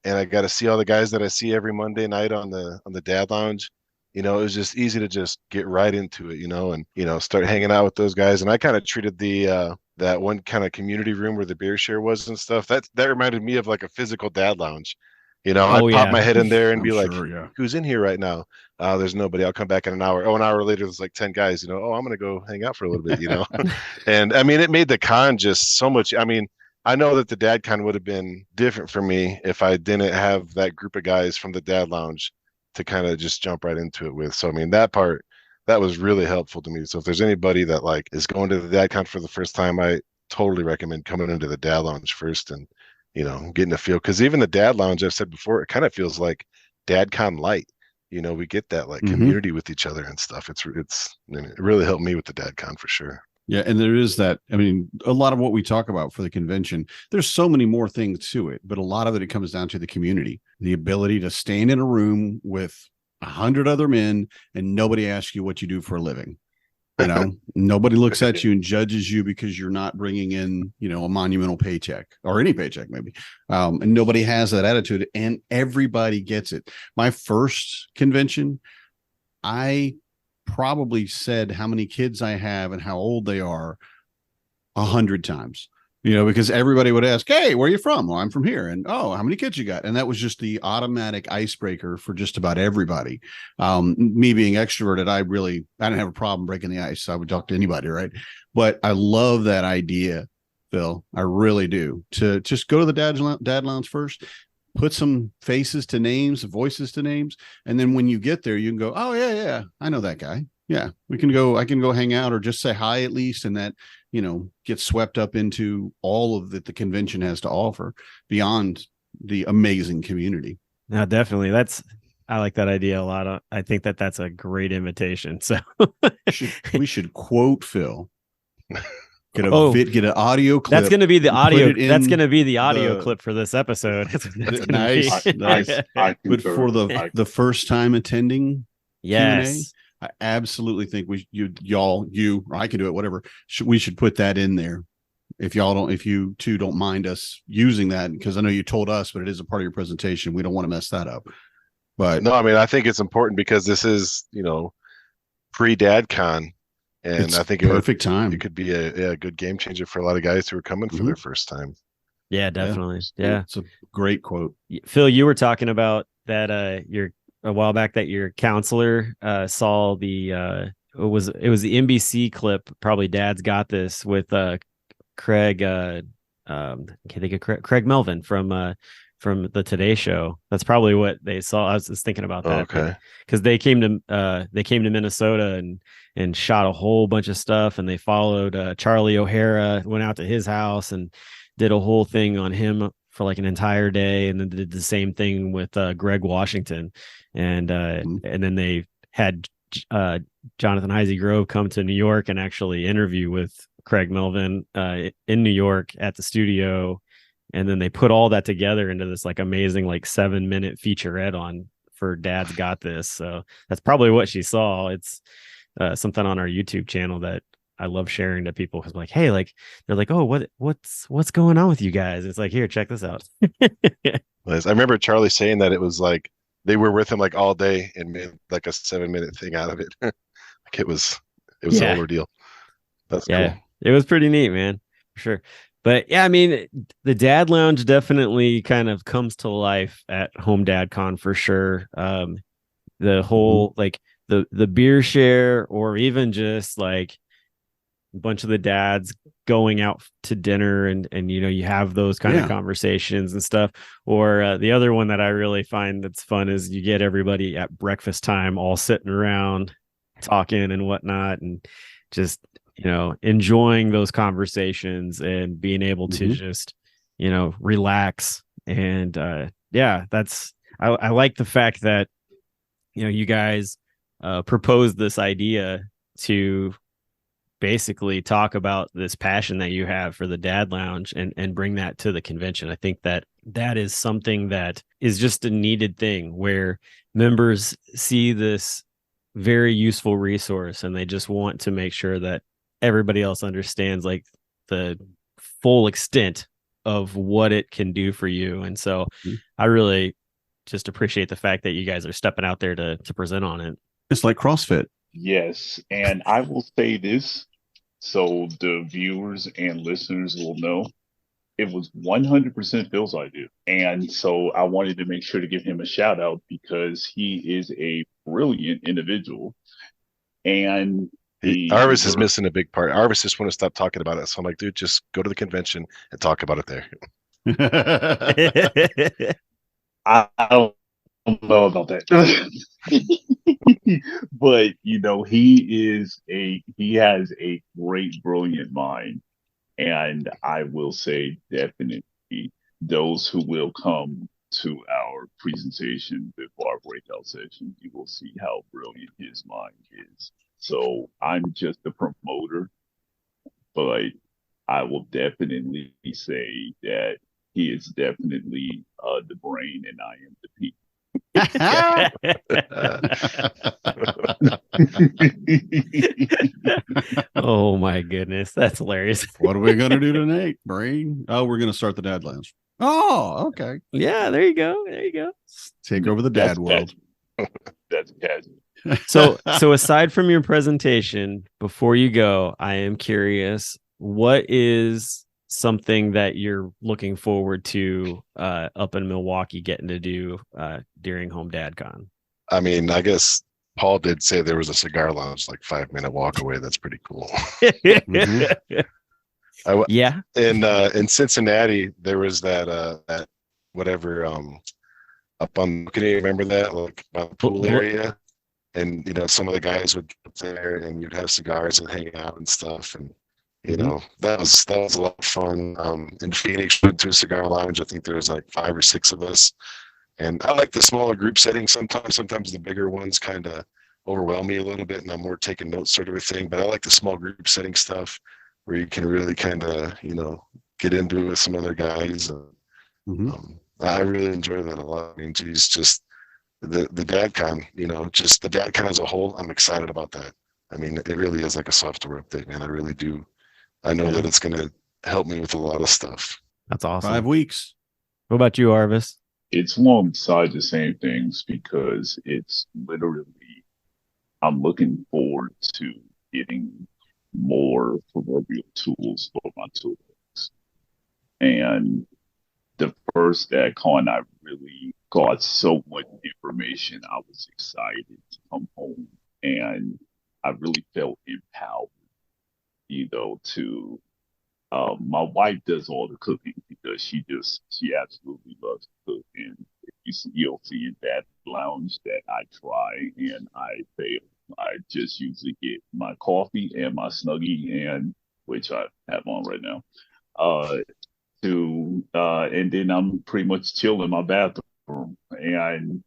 and I got to see all the guys that I see every Monday night on the Dad Lounge. You know, it was just easy to just get right into it, you know, and start hanging out with those guys. And I kind of treated the that one kind of community room where the beer share was and stuff. That reminded me of like a physical Dad Lounge. You know, Oh I'd pop yeah. my head in there and I'm be like, sure, yeah. "Who's in here right now?" There's nobody. I'll come back in an hour. Oh, an hour later, there's like 10 guys. You know, oh, I'm gonna go hang out for a little bit. You know, and I mean, it made the con just so much. I mean, I know that the Dad Con would have been different for me if I didn't have that group of guys from the Dad Lounge to kind of just jump right into it with. So I mean that part that was really helpful to me. So if there's anybody that like is going to the Dad Con for the first time, I totally recommend coming into the Dad Lounge first and getting a feel because even the Dad Lounge I've said before, it kind of feels like Dad Con light. You know, we get that like community with each other and stuff. It really helped me with the Dad Con for sure. Yeah, and there is that. I mean, a lot of what we talk about for the convention, there's so many more things to it, but a lot of it comes down to the community, the ability to stand in a room with 100 other men and nobody asks you what you do for a living. You know, nobody looks at you and judges you because you're not bringing in, a monumental paycheck or any paycheck maybe. And nobody has that attitude and everybody gets it. My first convention, I probably said how many kids I have and how old they are 100 times, because everybody would ask, "Hey, where are you from?" "Well, I'm from here." And, "Oh, how many kids you got?" And that was just the automatic icebreaker for just about everybody. Me being extroverted, I didn't have a problem breaking the ice. I would talk to anybody. Right. But I love that idea, Phil. I really do. To just go to the Dad Lounge first, put some faces to names, voices to names. And then when you get there, you can go, "Oh yeah, I know that guy. Yeah, I can go hang out or just say hi at least." And that, get swept up into all of that the convention has to offer beyond the amazing community. No, definitely. I like that idea a lot. I think that's a great invitation. So we should quote Phil. Get an audio clip. That's going to be the audio. That's going to be the audio clip for this episode. Nice. But for the first time attending, yes, Q&A, I absolutely think I can do it. Whatever. We should put that in there. If you two don't mind us using that, because I know you told us, but it is a part of your presentation. We don't want to mess that up. But no, I mean, I think it's important because this is, pre-Dad Con. And I think perfect time. It could be a good game changer for a lot of guys who are coming for their first time. Yeah, definitely. Yeah. It's a great quote. Phil, you were talking about that a while back that your counselor saw the it was the NBC clip, probably Dad's Got This, with Craig can't think of Craig Melvin from the Today Show. That's probably what they saw. I was just thinking about that. Okay. Because they came to Minnesota and shot a whole bunch of stuff, and they followed Charlie O'Hara, went out to his house and did a whole thing on him for like an entire day, and then did the same thing with Greg Washington, and then they had Jonathan Heisey Grove come to New York and actually interview with Craig Melvin in New York at the studio, and then they put all that together into this like amazing like 7-minute featurette on for Dad's Got This. So that's probably what she saw. It's something on our YouTube channel that I love sharing to people because like, hey, like they're like, "Oh, what's going on with you guys?" It's like, here, check this out. I remember Charlie saying that it was like they were with him like all day and made like a 7-minute thing out of it. Like it was a whole ordeal. That's cool. It was pretty neat, man, for sure. But yeah, I mean, the Dad Lounge definitely kind of comes to life at Home Dad Con for sure. The whole like the beer share, or even just like a bunch of the dads going out to dinner and you have those kind of conversations and stuff. Or the other one that I really find that's fun is you get everybody at breakfast time all sitting around talking and whatnot, and just enjoying those conversations and being able to just relax. And I like the fact that you guys proposed this idea to basically talk about this passion that you have for the Dad Lounge and bring that to the convention. I think that that is something that is just a needed thing where members see this very useful resource and they just want to make sure that everybody else understands like the full extent of what it can do for you. And so I really just appreciate the fact that you guys are stepping out there to present on it. It's like CrossFit. Yes, and I will say this so the viewers and listeners will know it was 100% Phil's idea. And so I wanted to make sure to give him a shout out because he is a brilliant individual. And Arvis is missing a big part. Arvis just want to stop talking about it. So I'm like, dude, just go to the convention and talk about it there. I don't know about that. But he has a great, brilliant mind. And I will say definitely those who will come to our presentation before our breakout session, you will see how brilliant his mind is. So I'm just a promoter, but I will definitely say that he is definitely the brain and I am the peak. Oh my goodness, that's hilarious. What are we gonna do tonight, Brain? Oh, we're gonna start the Dad Lounge. Oh, okay. Yeah, there you go. There you go. Take over the dad world. That's casual. So aside from your presentation, before you go, I am curious, what is something that you're looking forward to up in Milwaukee getting to do during Home Dad Con? I mean, I guess Paul did say there was a cigar lounge like 5-minute walk away. That's pretty cool. Yeah. In Cincinnati, there was that whatever up on, can you remember that, like by the pool area? And some of the guys would get there and you'd have cigars and hang out and stuff. And that was a lot of fun. In Phoenix, we went to a cigar lounge. I think there was like 5 or 6 of us. And I like the smaller group setting sometimes. Sometimes the bigger ones kind of overwhelm me a little bit and I'm more taking notes sort of a thing. But I like the small group setting stuff where you can really kind of, get into it with some other guys. I really enjoy that a lot. I mean, geez, just the DadCon, just the DadCon as a whole, I'm excited about that. I mean, it really is like a software update, man. I really do. I know that it's going to help me with a lot of stuff. That's awesome. 5 weeks. What about you, Arvis? It's alongside the same things because it's literally, I'm looking forward to getting more proverbial tools for my toolbox. And the first DadCon, I really got so much information. I was excited to come home and I really felt empowered, to my wife does all the cooking because she absolutely loves to cook. And you'll see in that lounge that I try and I fail. I just usually get my coffee and my Snuggie, and which I have on right now, and then I'm pretty much chill in my bathroom, and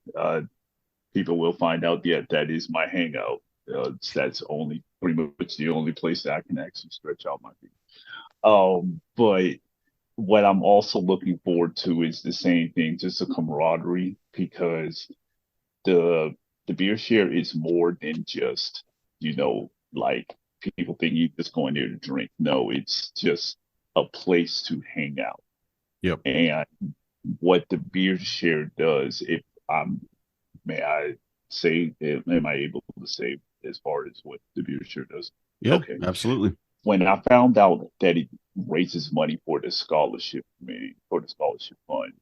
people will find out that is my hangout. That's only pretty much the only place that I can actually stretch out my feet. But what I'm also looking forward to is the same thing, just the camaraderie, because the beer share is more than just, like people think you just going there to drink. No, it's just a place to hang out. Yep. And what the beer share does, may I say, am I able to say as far as what the beer share does? Yeah, okay. Absolutely. When I found out that it raises money for the scholarship fund,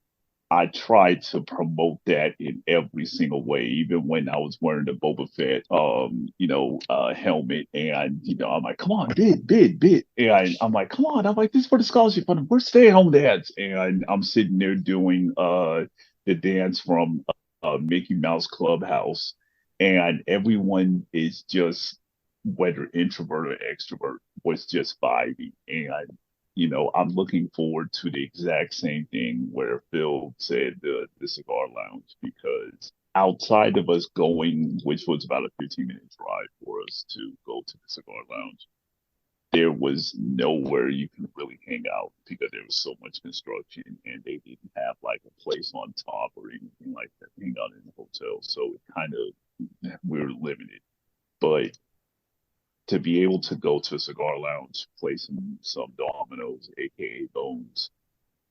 I tried to promote that in every single way, even when I was wearing the Boba Fett, helmet. And, I'm like, come on, bid. And I'm like, come on. I'm like, this is for the scholarship fund. We're stay-at-home dads. And I'm sitting there doing the dance from Mickey Mouse Clubhouse. And everyone is just, whether introvert or extrovert, was just vibing. And I'm looking forward to the exact same thing where Phil said the cigar lounge, because outside of us going, which was about a 15-minute drive for us to go to the cigar lounge, there was nowhere you can really hang out because there was so much construction and they didn't have like a place on top or anything like that to hang out in the hotel. So it kind of, we were limited. But to be able to go to a cigar lounge, play some dominoes, aka bones,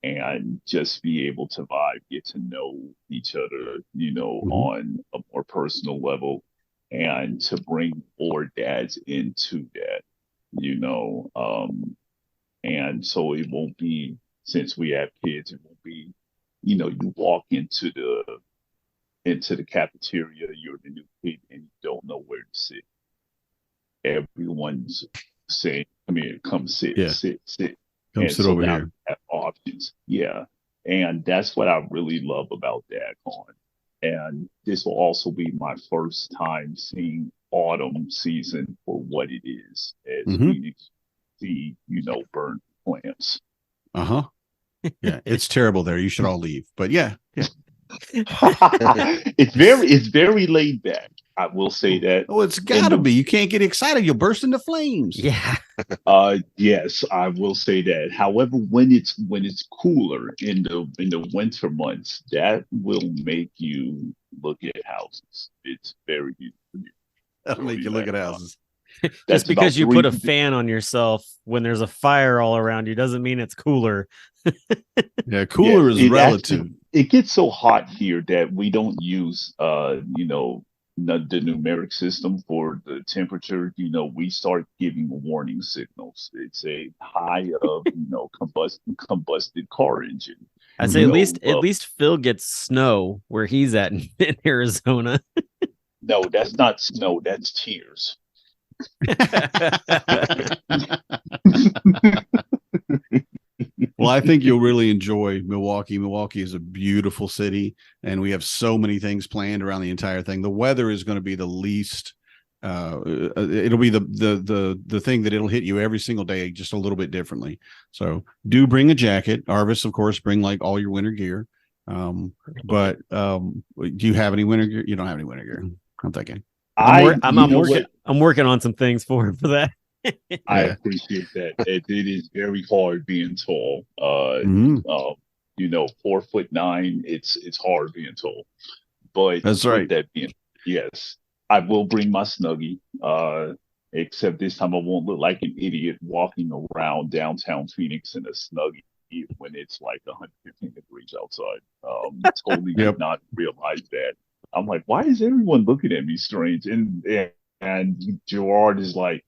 and just be able to vibe, get to know each other, on a more personal level, and to bring more dads into that, and so it won't be, since we have kids, it won't be, you walk into the cafeteria, you're the new kid and you don't know where to sit. Everyone's saying, "Come here, come sit, Yeah. sit." Come And sit so over now here. you have options. Yeah. And that's what I really love about DadCon. And this will also be my first time seeing autumn season for what it is, as Mhm. we see, burnt plants. Uh-huh. Yeah, it's terrible there. You should all leave. But yeah. It's very laid back. I will say that. Oh, it's gotta be. You can't get excited. You'll burst into flames. Yeah. Yes, I will say that. However, when it's cooler in the winter months, that will make you look at houses. It's very beautiful. That'll make you look at houses. Just That's because about you put a 3 fan on yourself when there's a fire all around you doesn't mean it's cooler. Yeah, cooler is it relative. it gets so hot here that we don't use the numeric system for the temperature. We start giving warning signals. It's a high of combusted car engine. I'd say You at know, least Phil gets snow where he's at in Arizona. no, that's not snow. That's tears. Well, I think you'll really enjoy Milwaukee. Milwaukee is a beautiful city, and we have so many things planned around the entire thing. The weather is going to be the least. It'll be the thing that it'll hit you every single day, just a little bit differently. So do bring a jacket. Arvis, of course, bring like all your winter gear. But do you have any winter gear? You don't have any winter gear. I'm thinking. I'm working on some things for him for that. I appreciate that. It is very hard being tall. 4'9". It's hard being tall. But that's right. Yes, I will bring my Snuggie. Except this time I won't look like an idiot walking around downtown Phoenix in a Snuggie when it's like 115 degrees outside. Totally did not realize that. I'm like, why is everyone looking at me strange? And Gerard is like,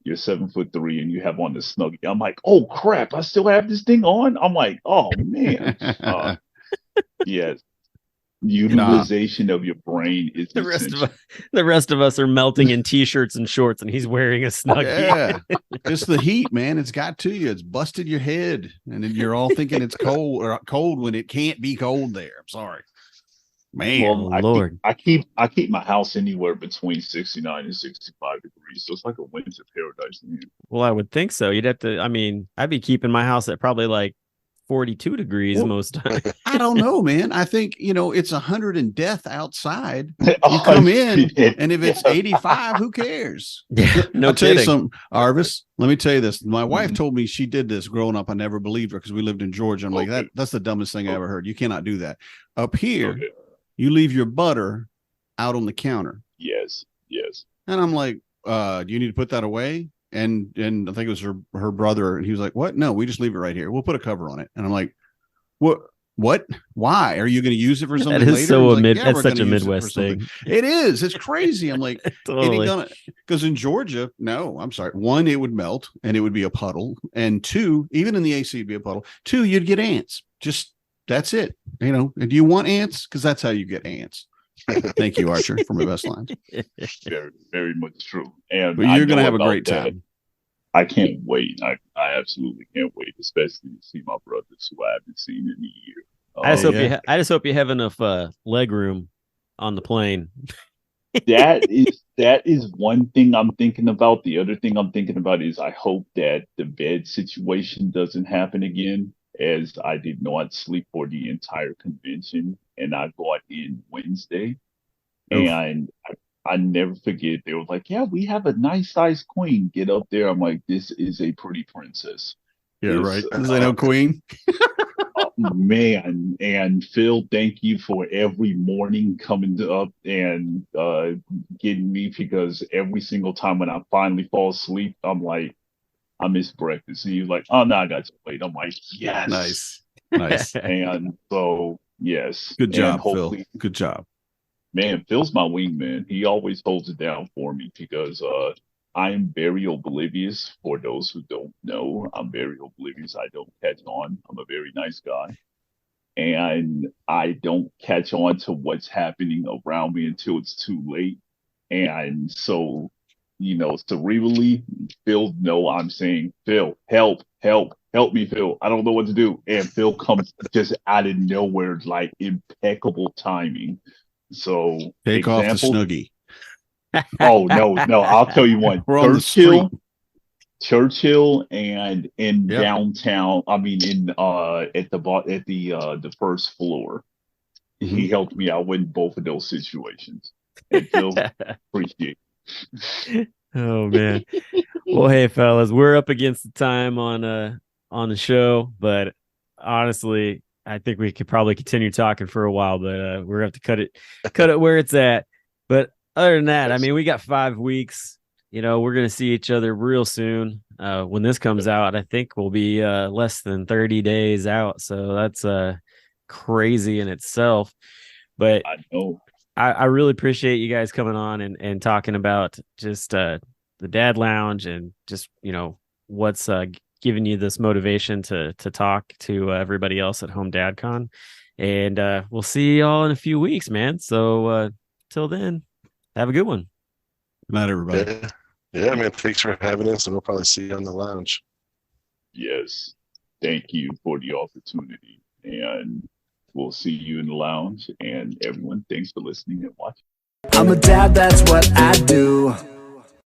you're 7'3" and you have on the Snuggie. I'm like, oh crap, I still have this thing on. I'm like, oh man. Yes. Utilization of your brain is the rest of us are melting in t-shirts and shorts, and he's wearing a Snuggie. Yeah, just the heat, man. It's got to you. It's busted your head, and then you're all thinking it's cold when it can't be cold there. I'm sorry, man. Well, Lord, I keep my house anywhere between 69 and 65 degrees, so it's like a winter paradise. Well, I would think so. You'd have to. I mean, I'd be keeping my house at probably like 42 degrees most times. I don't know, man. I think it's 100 and death outside. You come in, and if it's 85, who cares? Yeah, no I'll tell kidding. you something, Arvis. Let me tell you this. My wife told me she did this growing up. I never believed her because we lived in Georgia. I'm like, that's the dumbest thing I ever heard. You cannot do that. Up here, you leave your butter out on the counter. Yes. And I'm like, do you need to put that away? And I think it was her brother, and he was like, what? No, we just leave it right here. We'll put a cover on it. And I'm like, what? Why? Are you going to use it for something that is later? So like, that's such a Midwest thing. It is. It's crazy. I'm like, totally. Because in Georgia, no, I'm sorry. One, it would melt and it would be a puddle. And two, even in the AC, it'd be a puddle. Two, you'd get ants. Just that's it. Do you want ants? Because that's how you get ants. Thank you, Archer, for my best lines. Very, very much true. And but you're going to have a great time. I can't wait. I absolutely can't wait, especially to see my brothers who I haven't seen in a year. I just hope you have enough leg room on the plane. that is one thing I'm thinking about. The other thing I'm thinking about is I hope that the bed situation doesn't happen again, as I did not sleep for the entire convention, and I got in Wednesday. Oof. And I never forget. They were like, "Yeah, we have a nice sized queen. Get up there." I'm like, "This is a pretty princess." Yeah, This right. Does I know Queen? man, and Phil, thank you for every morning coming up and getting me, because every single time when I finally fall asleep, I'm like, I miss breakfast. And you're like, "Oh no, I got to wait." I'm like, yes. Nice. Nice. And so yes. Good And job, Phil. hopefully, Good job. man, Phil's my wingman. He always holds it down for me, because I am very oblivious. For those who don't know, I'm very oblivious. I don't catch on. I'm a very nice guy. And I don't catch on to what's happening around me until it's too late. And so, cerebrally, Phil, no, I'm saying, "Phil, help, help, help me, Phil. I don't know what to do." And Phil comes just out of nowhere, like impeccable timing. So, Take off the example, Snuggie. oh no, no, I'll tell you one. We're on the street. Churchill and in Yeah. downtown, I mean in at the first floor. He helped me out with both of those situations. And Phil, appreciate it. Oh man. Well, hey fellas, we're up against the time on the show, but honestly, I think we could probably continue talking for a while, but we're gonna have to cut it where it's at. But other than that, I mean, we got 5 weeks. We're gonna see each other real soon. When this comes out, I think we'll be less than 30 days out. So that's crazy in itself. But I know. I really appreciate you guys coming on and talking about just the dad lounge and just, what's giving you this motivation to talk to everybody else at Home DadCon. And we'll see y'all in a few weeks, man. So till then, have a good one. Good night, everybody. Yeah, man. Thanks for having us, and we'll probably see you on the lounge. Yes. Thank you for the opportunity. And we'll see you in the lounge. And everyone, thanks for listening and watching. I'm a dad, that's what I do.